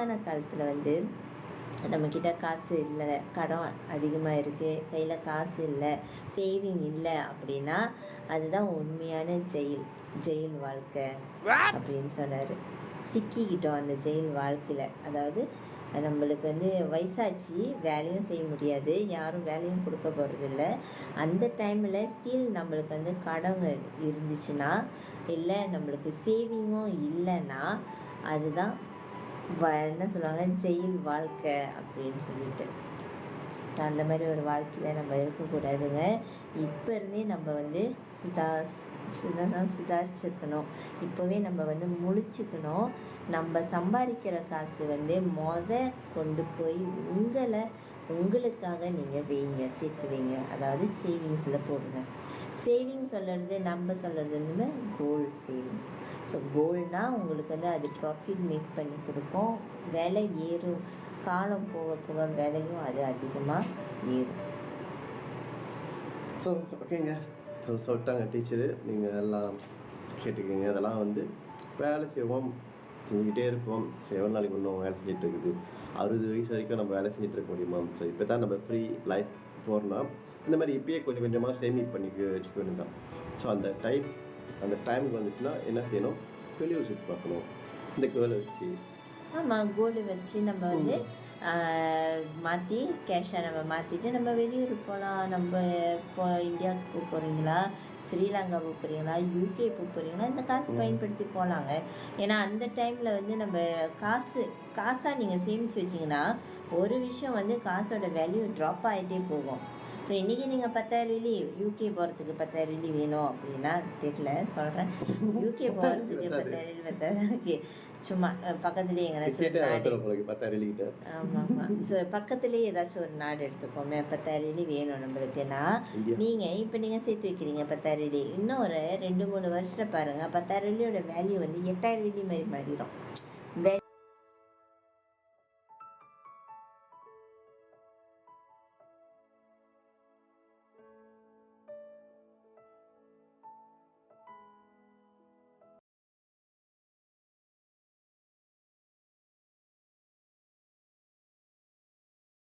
வயசான காலத்தில் வந்து நம்மக்கிட்ட காசு இல்லை, கடன் அதிகமாக இருக்குது, கையில் காசு இல்லை, சேவிங் இல்லை அப்படின்னா அதுதான் உண்மையான ஜெயில் வாழ்க்கை அப்படின்னு சொன்னார். சிக்கிக்கிட்டோம் அந்த ஜெயில் வாழ்க்கையில். அதாவது நம்மளுக்கு வந்து வயசாச்சு, வேலையும் செய்ய முடியாது, யாரும் வேலையும் கொடுக்க போகிறதில்ல. அந்த டைமில் ஸ்டில் நம்மளுக்கு வந்து கடன்கள் இருந்துச்சுன்னா, இல்லை நம்மளுக்கு சேவிங்கும் இல்லைன்னா அதுதான் என்ன சொல்லுவாங்க, ஜெயில் வாழ்க்கை அப்படின்னு சொல்லிட்டு. ஸோ அந்த மாதிரி ஒரு வாழ்க்கையில் நம்ம இருக்கக்கூடாதுங்க. இப்போ இருந்தே நம்ம வந்து சுதாரிச்சுக்கணும். இப்போவே நம்ம வந்து முழிச்சுக்கணும். நம்ம சம்பாதிக்கிற காசு வந்து கொண்டு போய் உங்களுக்காக நீங்கள் சேர்த்து வைங்க. அதாவது சேவிங்ஸில் போடுங்க. சேவிங்ஸ் நம்ம சொல்கிறது கோல்டு சேவிங்ஸ். ஸோ கோல்ட்னால் உங்களுக்கு வந்து அது ப்ராஃபிட் மேக் பண்ணி கொடுக்கும். விலை ஏறும், காலம் போக போக விலையும் அது அதிகமாக ஏறும். ஸோ ஓகேங்க, சொல்லிட்டாங்க டீச்சரு, நீங்கள் எல்லாம் கேட்டுக்கோங்க. அதெல்லாம் வந்து வேலை செய்வோம், செஞ்சுக்கிட்டே இருப்போம். சரி, ஒரு நாளைக்கு ஒன்றும் வேலை செஞ்சுட்டு இருக்குது. 60 வயசு வரைக்கும் நம்ம வேலை செஞ்சுட்டு இருக்க முடியுமா? ஸோ இப்போ தான் நம்ம ஃப்ரீ லைஃப் போகிறோம்னா இந்த மாதிரி இப்பயே கொஞ்சம் கொஞ்சமாக சேமிப் பண்ணி வச்சுக்க வேண்டியதான். ஸோ அந்த டைமுக்கு வந்துச்சுன்னா என்ன செய்யணும்? வெளியூர் சுற்றி பார்க்கணும். இந்த கோலை வச்சு கோல்டு வச்சு நம்ம வந்து மாற்றி கேஷை நம்ம மாற்றிட்டு நம்ம வெளியூர் போகலாம். நம்ம இப்போ இந்தியாவுக்கு போகிறீங்களா, ஸ்ரீலங்கா போகிறீங்களா, யூகே போகிறீங்களா, இந்த காசு பயன்படுத்தி போகலாங்க. ஏன்னா அந்த டைமில் வந்து நம்ம காசாக நீங்கள் சேமித்து வச்சிங்கன்னா ஒரு விஷயம் வந்து காசோட வேல்யூ ட்ராப் ஆகிட்டே போகும். ஸோ இன்றைக்கி நீங்கள் 10,000 வெள்ளி யூகே போகிறதுக்கு 10,000 வெள்ளி வேணும் அப்படின்னா தெரியல சொல்கிறேன். யூகே போகிறதுக்கு 10,000 வெள்ளி ஓகே, சும்மா பக்கத்துலேயே எங்கேனாச்சும் நாடு, ஆமாம் ஸோ பக்கத்துலேயே ஏதாச்சும் ஒரு நாடு எடுத்துக்கோமே. 10,000 வெள்ளி வேணும் நம்மளுக்குன்னா இப்போ நீங்கள் சேர்த்து வைக்கிறீங்க 10,000 வெள்ளி. இன்னும் ஒரு 2-3 வருஷத்தில் பாருங்கள் 10,000 வெள்ளியோட வேல்யூ வந்து 8,000 வெள்ளி மாதிரி மாறிடும்.